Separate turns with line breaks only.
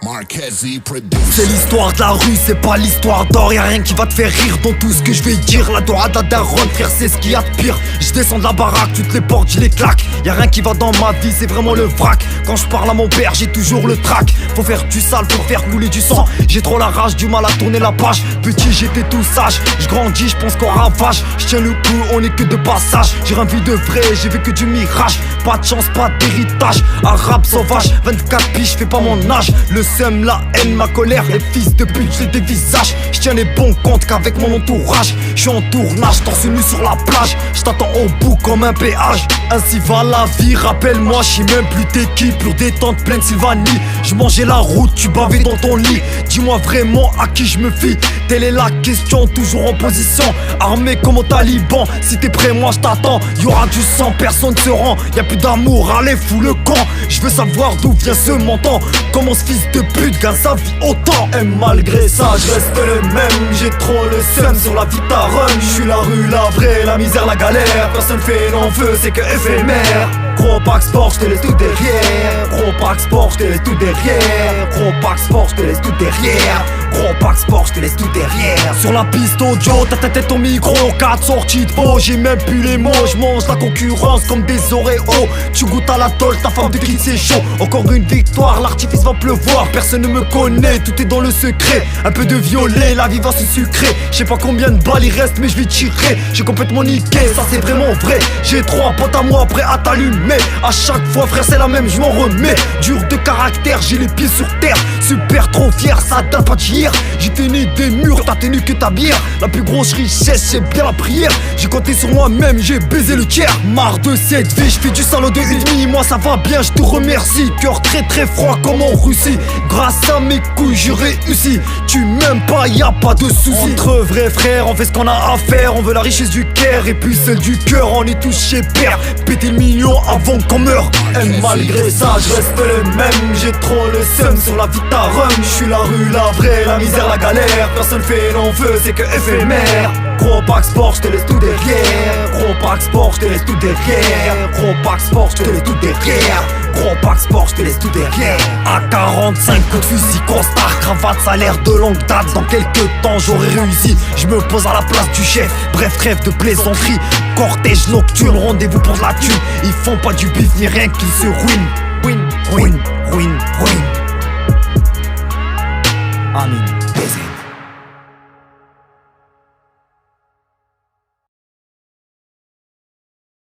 C'est l'histoire de la rue, c'est pas l'histoire d'or. Y'a rien qui va te faire rire dans tout ce que je vais dire. La dorada daronne, frère, c'est ce qu'il y a de pire. Je descends de la baraque, toutes les portes, je les claque. Y'a rien qui va dans ma vie, c'est vraiment le vrac. Quand je parle à mon père, j'ai toujours le trac. Faut faire du sale, faut faire couler du sang. J'ai trop la rage, du mal à tourner la page. Petit, j'étais tout sage, je grandis, je pense qu'on ravage. Je tiens le coup, on est que de passage. J'ai rien vu de vrai, j'ai vu que du mirage. Pas de chance, pas d'héritage. Arabe sauvage, 24 piges, fais pas mon âge. Le seum, la haine, ma colère, les fils de pute, j'ai des visages. Je tiens les bons comptes qu'avec mon entourage. Je suis en tournage, torse nu sur la plage. Je t'attends au bout comme un péage. Ainsi va la vie, rappelle-moi, je sais même plus t'es qui. Pure détente, pleine Sylvanie. Je mangeais la route, tu bavais dans ton lit. Dis-moi vraiment à qui je me fie. Telle est la question, toujours en position. Armé comme au Taliban. Si t'es prêt, moi je t'attends. Y'aura du sang, personne se rend. Y'a plus d'amour, allez fous le camp. Je veux savoir d'où vient ce menton. Comment ce fils de pute gagne sa vie autant. Et malgré ça, je reste le même. J'ai trop le seum sur la vie de ta run. Je suis la rue, la vraie, la misère, la galère. Personne fait l'enfeu, c'est que éphémère. Gros pack sport, je te laisse tout derrière. Gros pack sport, je te laisse tout derrière. Gros pack sport, je te laisse tout derrière. Gros pack sport, je te laisse tout derrière. Sur la piste audio, ta tête au micro. 4 sorties de faux, j'ai même plus les mots. Je mange la concurrence comme des Oreos. Tu goûtes à la tôle, ta femme de qui c'est chaud. Encore une victoire, l'artifice va pleuvoir. Personne ne me connaît, tout est dans le secret. Un peu de violet, la vie va se sucrer. Je sais pas combien de balles il reste, mais je vais tirer. J'ai complètement niqué, ça c'est vraiment vrai. J'ai 3 potes à moi prêts à t'allumer. À chaque fois frère c'est la même, je m'en remets. Dur de caractère, j'ai les pieds sur terre. Super trop fier, ça date pas d'hier. J'ai tenu des murs, t'as tenu que ta bière. La plus grosse richesse c'est bien la prière. J'ai compté sur moi-même, j'ai baisé le tiers. Marre de cette vie, je fais du salaud de ennemi. Moi ça va bien, je te remercie. Cœur très très froid comme en Russie. Grâce à mes couilles j'ai réussi. Tu m'aimes pas, y'a pas de soucis. Entre vrais frères, on fait ce qu'on a à faire. On veut la richesse du Caire et puis celle du cœur. On est tous chez père, péter le million avant qu'on meure. Et malgré ça, je reste le même. J'ai trop le seum sur la vie de ta run. Je suis la rue, la vraie, la misère, la galère. Personne fait l'enfeu, c'est que éphémère. Gros pack sport, je te laisse tout derrière. Gros pack sport, je te laisse tout derrière. Gros pack sport, je te laisse tout derrière. Gros pack sport, je te laisse tout derrière. À 45 coups de fusil, costard, cravate, salaire de longue date. Dans quelques temps j'aurai réussi. Je me pose à la place du chef. Bref, trêve de plaisanterie. Cortège nocturne, rendez-vous pour de la thune. Ils font pas du bif ni rien qu'ils se ruinent. Ruine, ruine, ruine, ruine. Amin.